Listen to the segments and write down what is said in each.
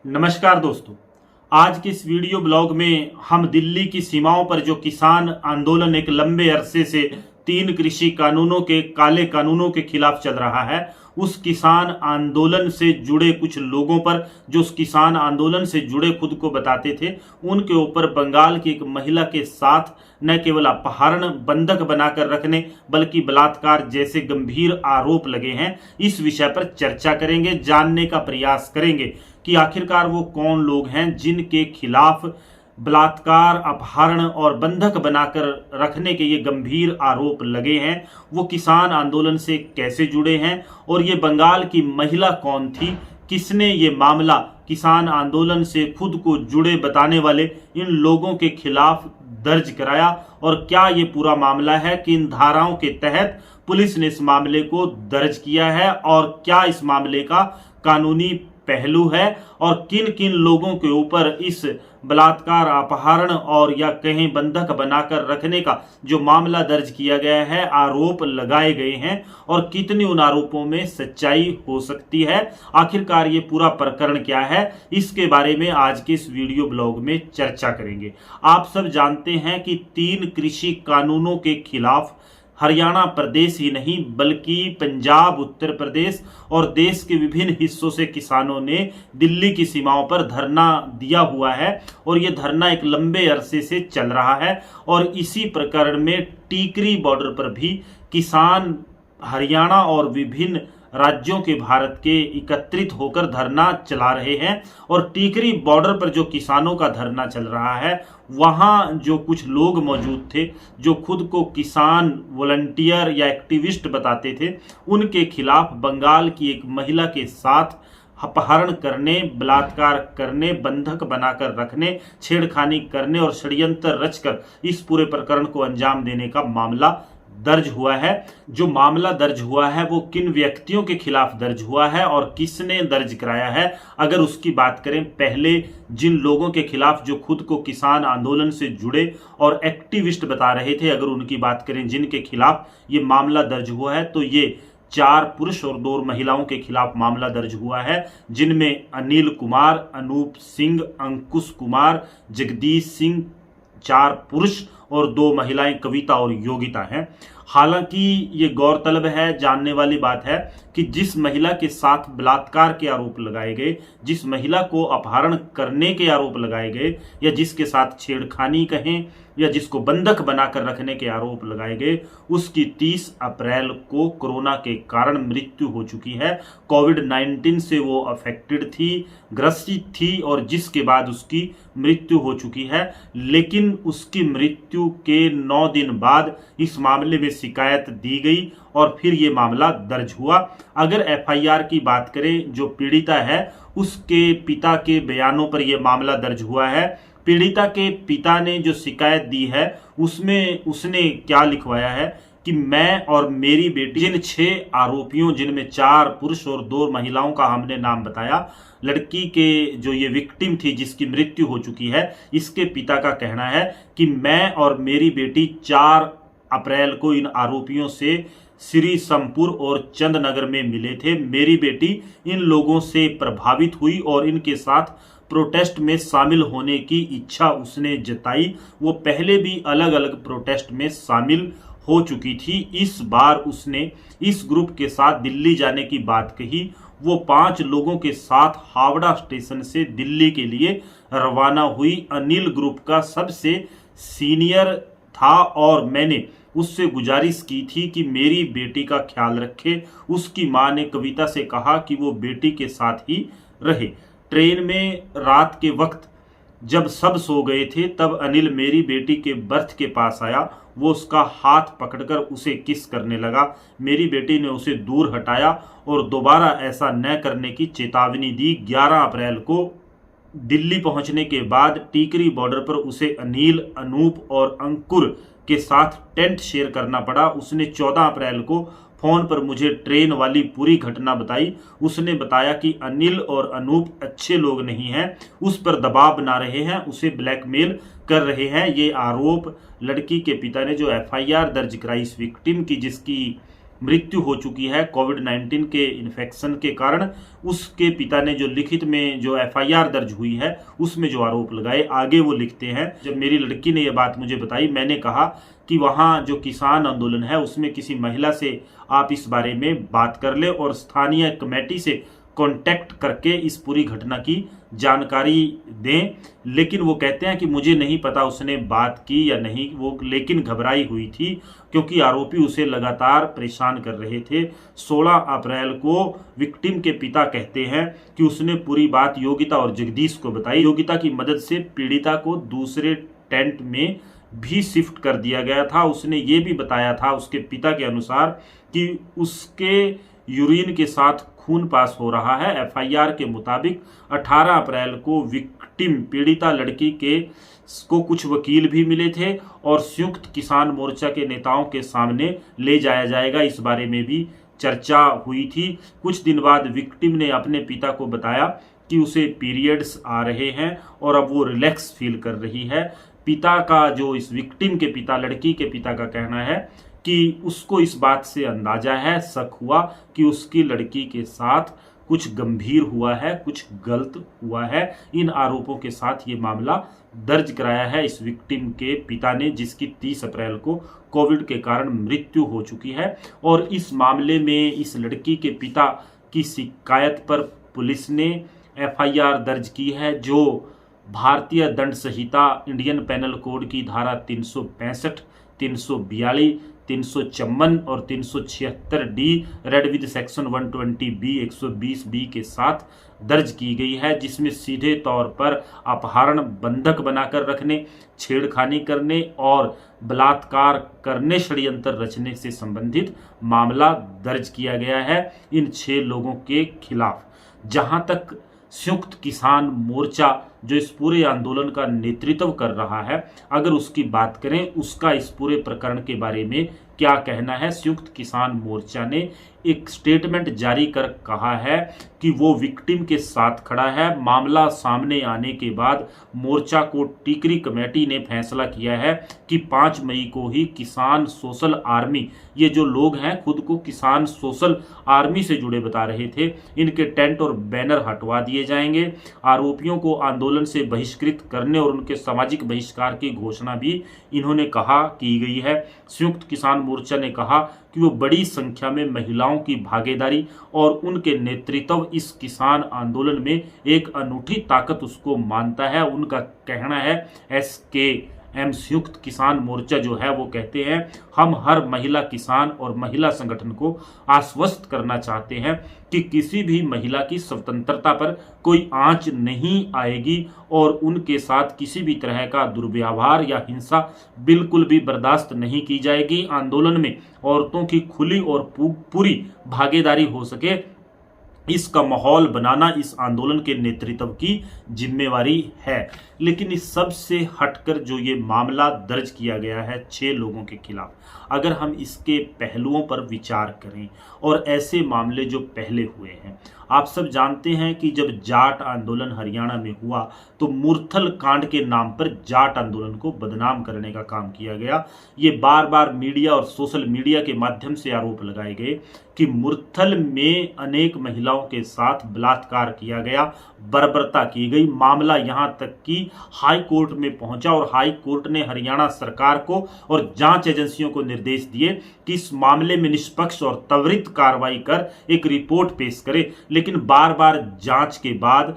नमस्कार दोस्तों, आज के इस वीडियो ब्लॉग में हम दिल्ली की सीमाओं पर जो किसान आंदोलन एक लंबे अरसे से 3 कृषि कानूनों के काले कानूनों के खिलाफ चल रहा है, उस किसान आंदोलन से जुड़े कुछ लोगों पर जो उस किसान आंदोलन से जुड़े खुद को बताते थे, उनके ऊपर बंगाल की एक महिला के साथ न केवल अपहरण, बंधक बनाकर रखने बल्कि बलात्कार जैसे गंभीर आरोप लगे हैं। इस विषय पर चर्चा करेंगे, जानने का प्रयास करेंगे कि आखिरकार वो कौन लोग हैं जिनके खिलाफ बलात्कार, अपहरण और बंधक बनाकर रखने के ये गंभीर आरोप लगे हैं। वो किसान आंदोलन से कैसे जुड़े हैं और ये बंगाल की महिला कौन थी, किसने ये मामला किसान आंदोलन से खुद को जुड़े बताने वाले इन लोगों के खिलाफ दर्ज कराया और क्या ये पूरा मामला है, किन धाराओं के तहत पुलिस ने इस मामले को दर्ज किया है और क्या इस मामले का कानूनी पहलू है और किन किन लोगों के ऊपर इस बलात्कार, अपहरण और या कहीं बंधक बनाकर रखने का जो मामला दर्ज किया गया है, आरोप लगाए गए हैं और कितनी उन आरोपों में सच्चाई हो सकती है। आखिरकार ये पूरा प्रकरण क्या है, इसके बारे में आज के इस वीडियो ब्लॉग में चर्चा करेंगे। आप सब जानते हैं कि 3 कृषि कानूनों के खिलाफ हरियाणा प्रदेश ही नहीं बल्कि पंजाब, उत्तर प्रदेश और देश के विभिन्न हिस्सों से किसानों ने दिल्ली की सीमाओं पर धरना दिया हुआ है और ये धरना एक लंबे अरसे से चल रहा है। और इसी प्रकरण में टीकरी बॉर्डर पर भी किसान हरियाणा और विभिन्न राज्यों के भारत के एकत्रित होकर धरना चला रहे हैं। और टीकरी बॉर्डर पर जो किसानों का धरना चल रहा है, वहां जो कुछ लोग मौजूद थे जो खुद को किसान वॉलंटियर या एक्टिविस्ट बताते थे, उनके खिलाफ बंगाल की एक महिला के साथ अपहरण करने, बलात्कार करने, बंधक बनाकर रखने, छेड़खानी करने और षड्यंत्र रचकर इस पूरे प्रकरण को अंजाम देने का मामला दर्ज हुआ है। जो मामला दर्ज हुआ है वो किन व्यक्तियों के खिलाफ दर्ज हुआ है और किसने दर्ज कराया है, अगर उसकी बात करें, पहले जिन लोगों के खिलाफ जो खुद को किसान आंदोलन से जुड़े और एक्टिविस्ट बता रहे थे, अगर उनकी बात करें जिनके खिलाफ ये मामला दर्ज हुआ है, तो ये 4 पुरुष और 2 महिलाओं के खिलाफ मामला दर्ज हुआ है, जिनमें अनिल कुमार, अनूप सिंह, अंकुश कुमार, जगदीश सिंह, 4 पुरुष और 2 महिलाएं कविता और योगिता हैं। हालांकि ये गौरतलब है, जानने वाली बात है कि जिस महिला के साथ बलात्कार के आरोप लगाए गए, जिस महिला को अपहरण करने के आरोप लगाए गए या जिसके साथ छेड़खानी कहें या जिसको बंधक बनाकर रखने के आरोप लगाए गए, उसकी 30 अप्रैल को कोरोना के कारण मृत्यु हो चुकी है। कोविड-19 से वो अफेक्टेड थी, ग्रसित थी और जिसके बाद उसकी मृत्यु हो चुकी है। लेकिन उसकी मृत्यु के 9 दिन बाद इस मामले में शिकायत दी गई और फिर ये मामला दर्ज हुआ। अगर एफआईआर की बात करें, जो पीड़िता है उसके पिता के बयानों पर यह मामला दर्ज हुआ है। पीड़िता के पिता ने जो शिकायत दी है उसमें उसने क्या लिखवाया है कि मैं और मेरी बेटी, जिन 6 आरोपियों जिनमें 4 पुरुष और 2 महिलाओं का हमने नाम बताया, लड़की के जो ये विक्टिम थी जिसकी मृत्यु हो चुकी है, इसके पिता का कहना है कि मैं और मेरी बेटी 4 अप्रैल को इन आरोपियों से श्री समपुर और चंदनगर में मिले थे। मेरी बेटी इन लोगों से प्रभावित हुई और इनके साथ प्रोटेस्ट में शामिल होने की इच्छा उसने जताई। वो पहले भी अलग अलग प्रोटेस्ट में शामिल हो चुकी थी। इस बार उसने इस ग्रुप के साथ दिल्ली जाने की बात कही। वो 5 लोगों के साथ हावड़ा स्टेशन से दिल्ली के लिए रवाना हुई। अनिल ग्रुप का सबसे सीनियर था और मैंने उससे गुजारिश की थी कि मेरी बेटी का ख्याल रखे। उसकी मां ने कविता से कहा कि वो बेटी के साथ ही रहे। ट्रेन में रात के वक्त जब सब सो गए थे, तब अनिल मेरी बेटी के बर्थ के पास आया। वो उसका हाथ पकड़कर उसे किस करने लगा। मेरी बेटी ने उसे दूर हटाया और दोबारा ऐसा न करने की चेतावनी दी। 11 अप्रैल को दिल्ली पहुंचने के बाद टीकरी बॉर्डर पर उसे अनिल, अनूप और अंकुर के साथ टेंट शेयर करना पड़ा। उसने 14 अप्रैल को फोन पर मुझे ट्रेन वाली पूरी घटना बताई। उसने बताया कि अनिल और अनूप अच्छे लोग नहीं हैं, उस पर दबाव बना रहे हैं, उसे ब्लैकमेल कर रहे हैं। ये आरोप लड़की के पिता ने जो एफआईआर दर्ज कराई इस विक्टिम की, जिसकी मृत्यु हो चुकी है कोविड-19 के इन्फेक्शन के कारण। उसके पिता ने जो लिखित में जो एफआईआर दर्ज हुई है उसमें जो आरोप लगाए, आगे वो लिखते हैं, जब मेरी लड़की ने ये बात मुझे बताई, मैंने कहा कि वहाँ जो किसान आंदोलन है उसमें किसी महिला से आप इस बारे में बात कर ले और स्थानीय कमेटी से कांटेक्ट करके इस पूरी घटना की जानकारी दें। लेकिन वो कहते हैं कि मुझे नहीं पता उसने बात की या नहीं, वो लेकिन घबराई हुई थी क्योंकि आरोपी उसे लगातार परेशान कर रहे थे। 16 अप्रैल को विक्टिम के पिता कहते हैं कि उसने पूरी बात योगिता और जगदीश को बताई। योगिता की मदद से पीड़िता को दूसरे टेंट में भी शिफ्ट कर दिया गया था। उसने ये भी बताया था उसके पिता के अनुसार कि उसके यूरिन के साथ खून पास हो रहा है। एफआईआर के मुताबिक 18 अप्रैल को विक्टिम पीड़िता लड़की को कुछ वकील भी मिले थे और संयुक्त किसान मोर्चा के नेताओं के सामने ले जाया जाएगा, इस बारे में भी चर्चा हुई थी। कुछ दिन बाद विक्टिम ने अपने पिता को बताया कि उसे पीरियड्स आ रहे हैं और अब वो रिलैक्स फील कर रही है। पिता का, जो इस विक्टिम के पिता, लड़की के पिता का कहना है कि उसको इस बात से अंदाजा है, शक हुआ कि उसकी लड़की के साथ कुछ गंभीर हुआ है, कुछ गलत हुआ है। इन आरोपों के साथ ये मामला दर्ज कराया है इस विक्टिम के पिता ने, जिसकी 30 अप्रैल को कोविड के कारण मृत्यु हो चुकी है। और इस मामले में इस लड़की के पिता की शिकायत पर पुलिस ने एफआईआर दर्ज की है, जो भारतीय दंड संहिता इंडियन पैनल कोड की धारा 365, 342, 354 और 376 D read with section 120 B 120 B के साथ दर्ज की गई है, जिसमें सीधे तौर पर अपहरण, बंधक बनाकर रखने, छेड़खानी करने और बलात्कार करने, षड्यंत्र रचने से संबंधित मामला दर्ज किया गया है इन 6 लोगों के खिलाफ। जहां तक संयुक्त किसान मोर्चा जो इस पूरे आंदोलन का नेतृत्व कर रहा है, अगर उसकी बात करें, उसका इस पूरे प्रकरण के बारे में क्या कहना है। संयुक्त किसान मोर्चा ने एक स्टेटमेंट जारी कर कहा है कि वो विक्टिम के साथ खड़ा है। मामला सामने आने के बाद मोर्चा को टिकरी कमेटी ने फैसला किया है कि 5 मई को ही किसान सोशल आर्मी, ये जो लोग हैं खुद को किसान सोशल आर्मी से जुड़े बता रहे थे, इनके टेंट और बैनर हटवा दिए जाएंगे। आरोपियों को आंदोलन से बहिष्कृत करने और उनके सामाजिक बहिष्कार की घोषणा भी इन्होंने कहा की गई है। संयुक्त किसान मोर्चा ने कहा कि वो बड़ी संख्या में महिलाओं की भागीदारी और उनके नेतृत्व इस किसान आंदोलन में एक अनूठी ताकत उसको मानता है। उनका कहना है, SKM संयुक्त किसान मोर्चा जो है वो कहते हैं, हम हर महिला किसान और महिला संगठन को आश्वस्त करना चाहते हैं कि किसी भी महिला की स्वतंत्रता पर कोई आंच नहीं आएगी और उनके साथ किसी भी तरह का दुर्व्यवहार या हिंसा बिल्कुल भी बर्दाश्त नहीं की जाएगी। आंदोलन में औरतों की खुली और पूरी भागीदारी हो सके, इसका माहौल बनाना इस आंदोलन के नेतृत्व की जिम्मेवारी है। लेकिन इस सब से हटकर जो ये मामला दर्ज किया गया है 6 लोगों के खिलाफ, अगर हम इसके पहलुओं पर विचार करें और ऐसे मामले जो पहले हुए हैं, आप सब जानते हैं कि जब जाट आंदोलन हरियाणा में हुआ तो मुरथल कांड के नाम पर जाट आंदोलन को बदनाम करने का काम किया गया। ये बार बार मीडिया और सोशल मीडिया के माध्यम से आरोप लगाए गए कि मुरथल में अनेक महिलाओं के साथ बलात्कार किया गया, बर्बरता की गई। मामला यहां तक कि हाई कोर्ट में पहुंचा और हाई कोर्ट ने हरियाणा सरकार को और जांच एजेंसियों को निर्देश दिए कि इस मामले में निष्पक्ष और त्वरित कार्रवाई कर एक रिपोर्ट पेश करे। लेकिन बार बार जांच के बाद,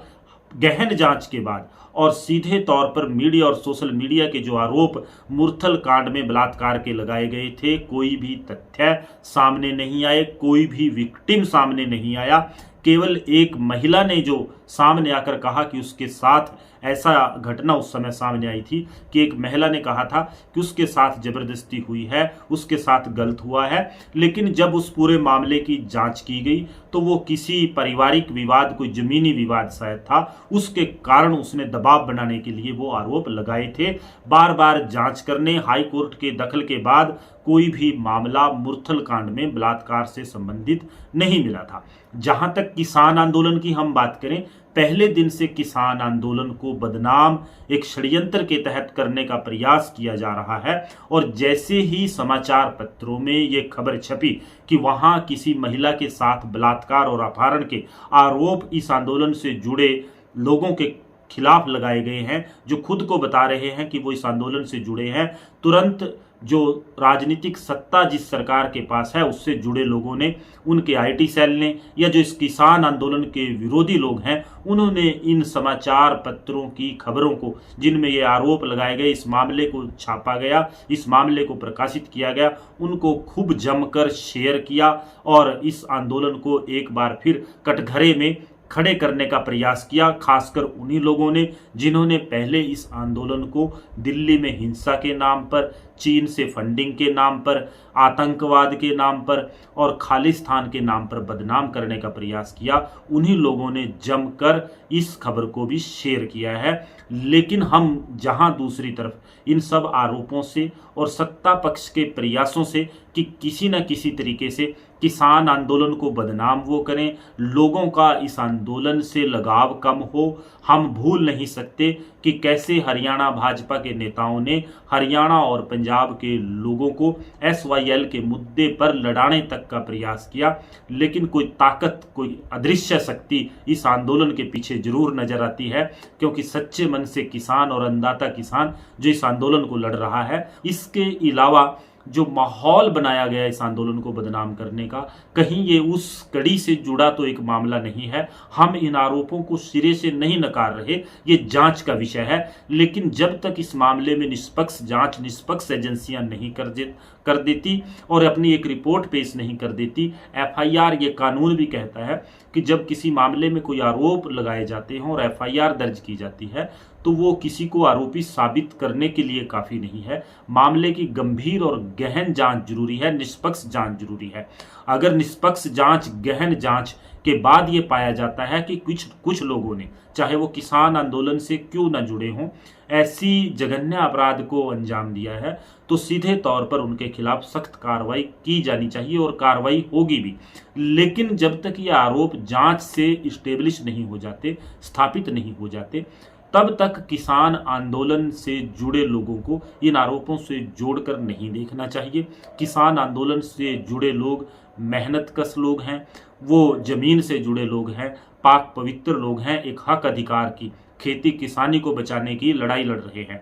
गहन जांच के बाद और सीधे तौर पर मीडिया और सोशल मीडिया के जो आरोप मुरथल कांड में बलात्कार के लगाए गए थे, कोई भी तथ्य सामने नहीं आए, कोई भी विक्टिम सामने नहीं आया। केवल एक महिला ने जो सामने आकर कहा कि उसके साथ ऐसा घटना उस समय सामने आई थी कि एक महिला ने कहा था कि उसके साथ जबरदस्ती हुई है, उसके साथ गलत हुआ है। लेकिन जब उस पूरे मामले की जांच की गई तो वो किसी पारिवारिक विवाद, कोई जमीनी विवाद शायद था, उसके कारण उसने दबाव बनाने के लिए वो आरोप लगाए थे। बार बार जांच करने, हाई कोर्ट के दखल के बाद कोई भी मामला मुरथल कांड में बलात्कार से संबंधित नहीं मिला था। जहां तक किसान आंदोलन की हम बात करें, पहले दिन से किसान आंदोलन को बदनाम एक षड्यंत्र के तहत करने का प्रयास किया जा रहा है। और जैसे ही समाचार पत्रों में ये खबर छपी कि वहां किसी महिला के साथ बलात्कार और अपहरण के आरोप इस आंदोलन से जुड़े लोगों के खिलाफ लगाए गए हैं, जो खुद को बता रहे हैं कि वो इस आंदोलन से जुड़े हैं, तुरंत जो राजनीतिक सत्ता जिस सरकार के पास है उससे जुड़े लोगों ने, उनके आईटी सेल ने, या जो इस किसान आंदोलन के विरोधी लोग हैं, उन्होंने इन समाचार पत्रों की खबरों को जिनमें ये आरोप लगाए गए, इस मामले को छापा गया, इस मामले को प्रकाशित किया गया, उनको खूब जमकर शेयर किया और इस आंदोलन को एक बार फिर कटघरे में खड़े करने का प्रयास किया। खासकर उन्हीं लोगों ने जिन्होंने पहले इस आंदोलन को दिल्ली में हिंसा के नाम पर, चीन से फंडिंग के नाम पर, आतंकवाद के नाम पर और खालिस्तान के नाम पर बदनाम करने का प्रयास किया। उन्हीं लोगों ने जमकर इस खबर को भी शेयर किया है। लेकिन हम जहां दूसरी तरफ इन सब आरोपों से और सत्ता पक्ष के प्रयासों से कि किसी न किसी तरीके से किसान आंदोलन को बदनाम वो करें, लोगों का इस आंदोलन से लगाव कम हो, हम भूल नहीं सकते कि कैसे हरियाणा भाजपा के नेताओं ने हरियाणा और पंजाब के लोगों को SYL के मुद्दे पर लड़ाने तक का प्रयास किया। लेकिन कोई ताकत, कोई अदृश्य शक्ति इस आंदोलन के पीछे जरूर नजर आती है, क्योंकि सच्चे मन से किसान और अन्नदाता किसान जो इस आंदोलन को लड़ रहा है, इसके अलावा जो माहौल बनाया गया इस आंदोलन को बदनाम करने का, कहीं ये उस कड़ी से जुड़ा तो एक मामला नहीं है। हम इन आरोपों को सिरे से नहीं नकार रहे, ये जांच का विषय है। लेकिन जब तक इस मामले में निष्पक्ष जांच, निष्पक्ष एजेंसियां नहीं कर देती और अपनी एक रिपोर्ट पेश नहीं कर देती, FIR, ये कानून भी कहता है कि जब किसी मामले में कोई आरोप लगाए जाते हैं और FIR दर्ज की जाती है तो वो किसी को आरोपी साबित करने के लिए काफी नहीं है। मामले की गंभीर और गहन जांच जरूरी है, निष्पक्ष जांच जरूरी है। अगर निष्पक्ष जांच, गहन जांच के बाद ये पाया जाता है कि कुछ लोगों ने, चाहे वो किसान आंदोलन से क्यों न जुड़े हों, ऐसी जघन्य अपराध को अंजाम दिया है, तो सीधे तौर पर उनके खिलाफ सख्त कार्रवाई की जानी चाहिए और कार्रवाई होगी भी। लेकिन जब तक ये आरोप जांच से इस्टेब्लिश नहीं हो जाते, स्थापित नहीं हो जाते, तब तक किसान आंदोलन से जुड़े लोगों को इन आरोपों से जोड़कर नहीं देखना चाहिए। किसान आंदोलन से जुड़े लोग मेहनतकश लोग हैं, वो जमीन से जुड़े लोग हैं, पाक पवित्र लोग हैं, एक हक अधिकार की, खेती किसानी को बचाने की लड़ाई लड़ रहे हैं।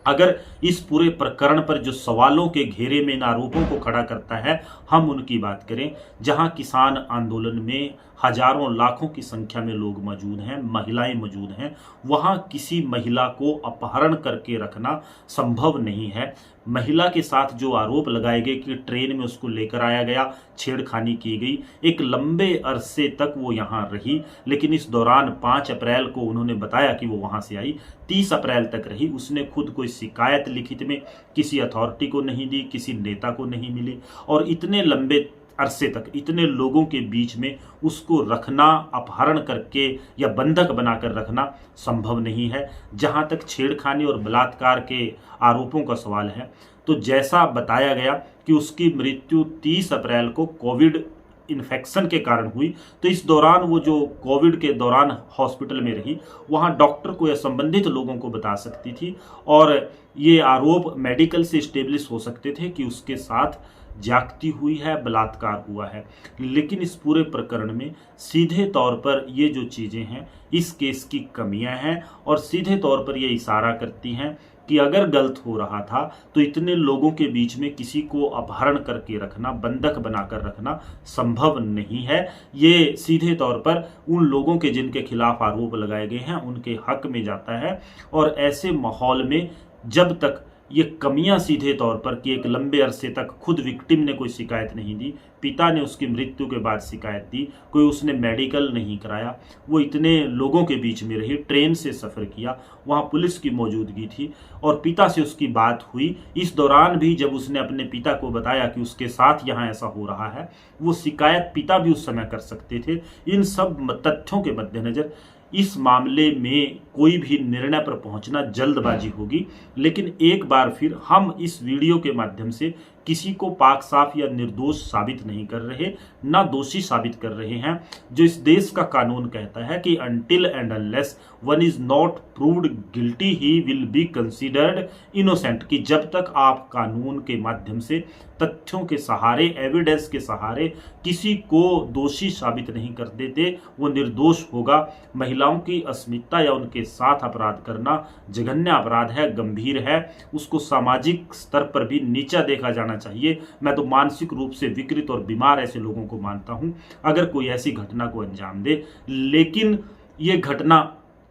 अगर इस पूरे प्रकरण पर जो सवालों के घेरे में इन आरोपों को खड़ा करता है, हम उनकी बात करें, जहां किसान आंदोलन में हजारों लाखों की संख्या में लोग मौजूद हैं, महिलाएं मौजूद हैं, वहां किसी महिला को अपहरण करके रखना संभव नहीं है। महिला के साथ जो आरोप लगाए गए कि ट्रेन में उसको लेकर आया गया, छेड़खानी की गई, एक लंबे अरसे तक वो यहाँ रही, लेकिन इस दौरान 5 अप्रैल को उन्होंने बताया कि वो वहां से आई, 30 अप्रैल तक रही। उसने खुद कोई शिकायत लिखित में किसी अथॉरिटी को नहीं दी, किसी नेता को नहीं मिली, और इतने लंबे अरसे तक इतने लोगों के बीच में उसको रखना, अपहरण करके या बंधक बनाकर रखना संभव नहीं है। जहां तक छेड़खानी और बलात्कार के आरोपों का सवाल है, तो जैसा बताया गया कि उसकी मृत्यु 30 अप्रैल को कोविड इन्फेक्शन के कारण हुई, तो इस दौरान वो जो कोविड के दौरान हॉस्पिटल में रही, वहाँ डॉक्टर को या संबंधित लोगों को बता सकती थी और ये आरोप मेडिकल से स्टेब्लिश हो सकते थे कि उसके साथ जागती हुई है, बलात्कार हुआ है। लेकिन इस पूरे प्रकरण में सीधे तौर पर ये जो चीज़ें हैं, इस केस की कमियां हैं और सीधे तौर पर ये इशारा करती हैं कि अगर गलत हो रहा था तो इतने लोगों के बीच में किसी को अपहरण करके रखना, बंधक बनाकर रखना संभव नहीं है। ये सीधे तौर पर उन लोगों के जिनके खिलाफ आरोप लगाए गए हैं उनके हक में जाता है। और ऐसे माहौल में जब तक ये कमियां सीधे तौर पर कि एक लंबे अरसे तक खुद विक्टिम ने कोई शिकायत नहीं दी, पिता ने उसकी मृत्यु के बाद शिकायत दी, कोई उसने मेडिकल नहीं कराया, वो इतने लोगों के बीच में रही, ट्रेन से सफ़र किया, वहाँ पुलिस की मौजूदगी थी और पिता से उसकी बात हुई। इस दौरान भी जब उसने अपने पिता को बताया कि उसके साथ यहाँ ऐसा हो रहा है, वो शिकायत पिता भी उस समय कर सकते थे। इन सब तथ्यों के मद्देनज़र इस मामले में कोई भी निर्णय पर पहुंचना जल्दबाजी होगी। लेकिन एक बार फिर हम इस वीडियो के माध्यम से किसी को पाक साफ या निर्दोष साबित नहीं कर रहे, ना दोषी साबित कर रहे हैं। जो इस देश का कानून कहता है कि until and unless one is not proved guilty he will be considered innocent, कि जब तक आप कानून के माध्यम से तथ्यों के सहारे, एविडेंस के सहारे किसी को दोषी साबित नहीं कर देते, वो निर्दोष होगा। महिलाओं की अस्मिता या उनके साथ अपराध करना जघन्य अपराध है, गंभीर है, उसको सामाजिक स्तर पर भी नीचा देखा जाना चाहिए। मैं तो मानसिक रूप से विकृत और बीमार ऐसे लोगों को मानता हूं अगर कोई ऐसी घटना को अंजाम दे। लेकिन ये घटना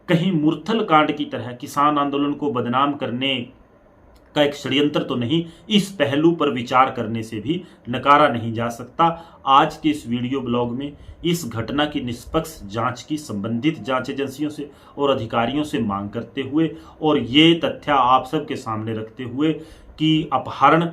कहीं मुरथल कांड की तरह किसान आंदोलन को बदनाम करने का एक षड्यंत्र तो नहीं, इस पहलू पर विचार करने से भी नकारा नहीं जा सकता। आज के इस वीडियो ब्लॉग में इस घटना की निष्पक्ष जांच की संबंधित जांच एजेंसियों से और अधिकारियों से मांग करते हुए और ये तथ्य आप सबके सामने रखते हुए कि अपहरण,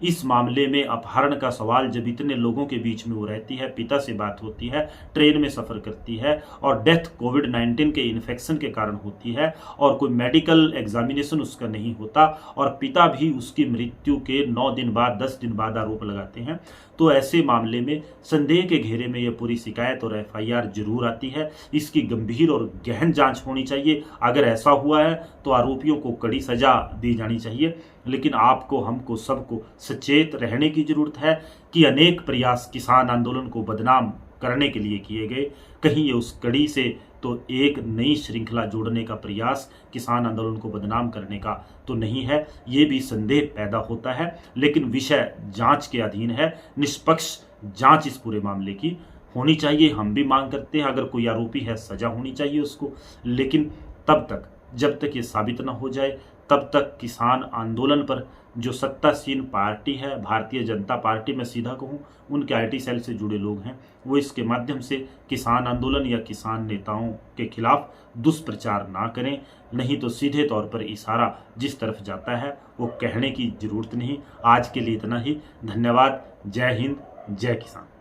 इस मामले में अपहरण का सवाल जब इतने लोगों के बीच में वो रहती है, पिता से बात होती है, ट्रेन में सफ़र करती है और डेथ कोविड-19 के इन्फेक्शन के कारण होती है और कोई मेडिकल एग्जामिनेशन उसका नहीं होता और पिता भी उसकी मृत्यु के 9 दिन बाद 10 दिन बाद आरोप लगाते हैं, तो ऐसे मामले में संदेह के घेरे में यह पूरी शिकायत और FIR जरूर आती है। इसकी गंभीर और गहन जांच होनी चाहिए। अगर ऐसा हुआ है तो आरोपियों को कड़ी सजा दी जानी चाहिए। लेकिन आपको, हमको, सबको सचेत रहने की जरूरत है कि अनेक प्रयास किसान आंदोलन को बदनाम करने के लिए किए गए, कहीं ये उस कड़ी से तो एक नई श्रृंखला जोड़ने का प्रयास किसान आंदोलन को बदनाम करने का तो नहीं है, ये भी संदेह पैदा होता है। लेकिन विषय जांच के अधीन है, निष्पक्ष जांच इस पूरे मामले की होनी चाहिए। हम भी मांग करते हैं अगर कोई आरोपी है सजा होनी चाहिए उसको, लेकिन तब तक, जब तक ये साबित ना हो जाए, तब तक किसान आंदोलन पर जो सत्तासीन पार्टी है, भारतीय जनता पार्टी, मैं सीधा कहूँ उनके IT सेल से जुड़े लोग हैं, वो इसके माध्यम से किसान आंदोलन या किसान नेताओं के खिलाफ दुष्प्रचार ना करें, नहीं तो सीधे तौर पर इशारा जिस तरफ जाता है वो कहने की जरूरत नहीं। आज के लिए इतना ही। धन्यवाद। जय हिंद, जय किसान।